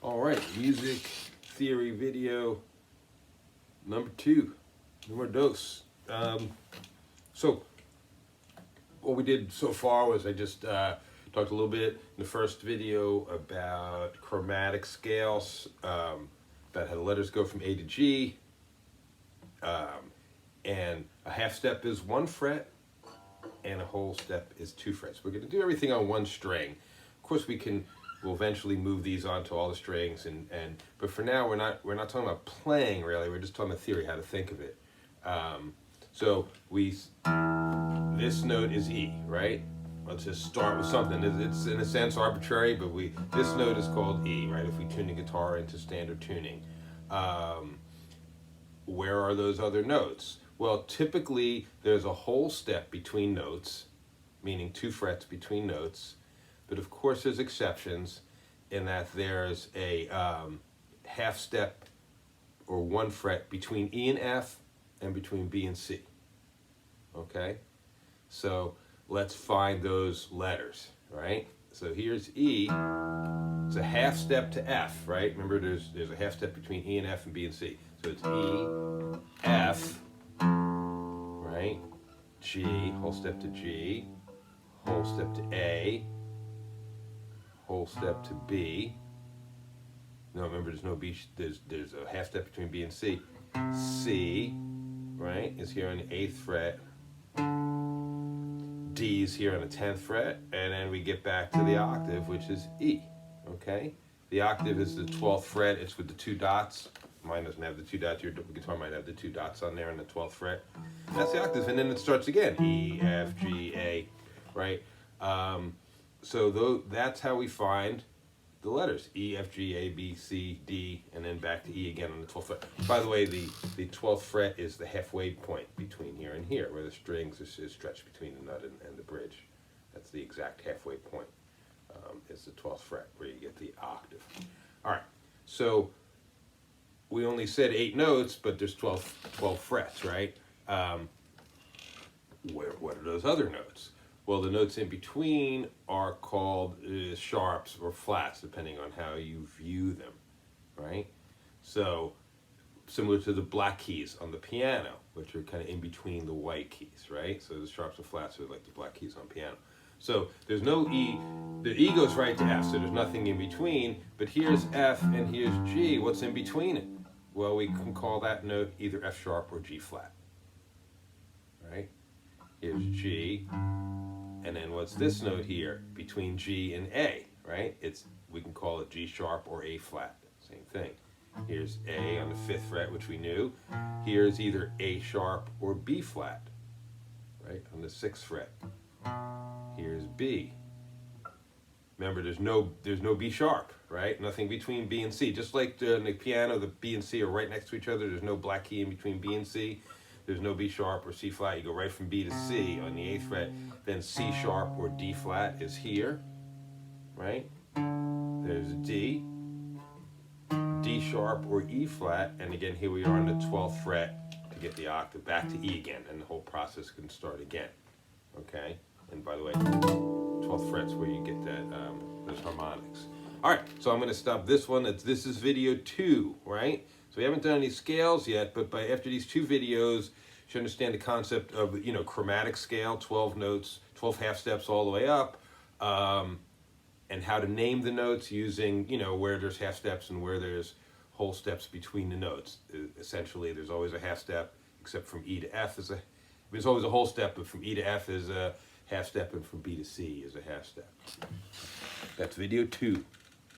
All right, music theory video number 2, numero dos. So what we did so far was I just talked a little bit in the first video about chromatic scales, about how the letters go from A to G, and a half step is 1 fret and a whole step is 2 frets. We're going to do everything on 1 string. Of course, we'll eventually move these onto all the strings, but for now we're not talking about playing really. We're just talking about theory, how to think of it. So this note is E, right? Let's just start with something. It's in a sense arbitrary, but this note is called E, right? If we tune the guitar into standard tuning, where are those other notes? Well, typically there's a whole step between notes, meaning 2 frets between notes. But of course there's exceptions in that there's a half step or 1 fret between E and F and between B and C. Okay? So let's find those letters, right? So here's E. It's a half step to F, right? Remember there's a half step between E and F and B and C. So it's E, F, right? G, whole step to G, whole step to A, whole step to B. No, remember there's no B, there's a half step between B and C. C, right, is here on the 8th fret. D is here on the 10th fret, and then we get back to the octave, which is E, okay? The octave is the 12th fret, it's with the 2 dots. Mine doesn't have the 2 dots, your guitar might have the 2 dots on there on the 12th fret. That's the octave, and then it starts again, E, F, G, A, right? So that's how we find the letters, E, F, G, A, B, C, D, and then back to E again on the 12th fret. By the way, the 12th fret is the halfway point between here and here, where the strings is stretched between the nut and the bridge. That's the exact halfway point, is the 12th fret, where you get the octave. All right, so we only said 8 notes, but there's 12 frets, right? What are those other notes? Well, the notes in between are called sharps or flats, depending on how you view them, right? So, similar to the black keys on the piano, which are kind of in between the white keys, right? So the sharps or flats are like the black keys on piano. So there's no E, the E goes right to F, so there's nothing in between, but here's F and here's G. What's in between it? Well, we can call that note either F sharp or G flat, right? Here's G. And then what's this note here between G and A, right? We can call it G sharp or A flat, same thing. Here's A on the 5th fret, which we knew. Here's either A sharp or B flat, right, on the 6th fret. Here's B. Remember, there's no B sharp, right? Nothing between B and C. Just like in the piano, the B and C are right next to each other. There's no black key in between B and C. There's no B sharp or C flat. You go right from B to C on the 8th fret. Then C sharp or D flat is here, right? There's D, D sharp or E flat, and again here we are on the 12th fret to get the octave back to E again, and the whole process can start again, okay? And by the way, 12th fret's where you get that those harmonics. All right, so I'm going to stop this one. This is video 2, right? So we haven't done any scales yet, but after these 2 videos, you should understand the concept of, chromatic scale, 12 notes, 12 half steps all the way up, and how to name the notes using, where there's half steps and where there's whole steps between the notes. Essentially, there's always a half step, except from E to F there's always a whole step, but from E to F is a half step, and from B to C is a half step. That's video 2.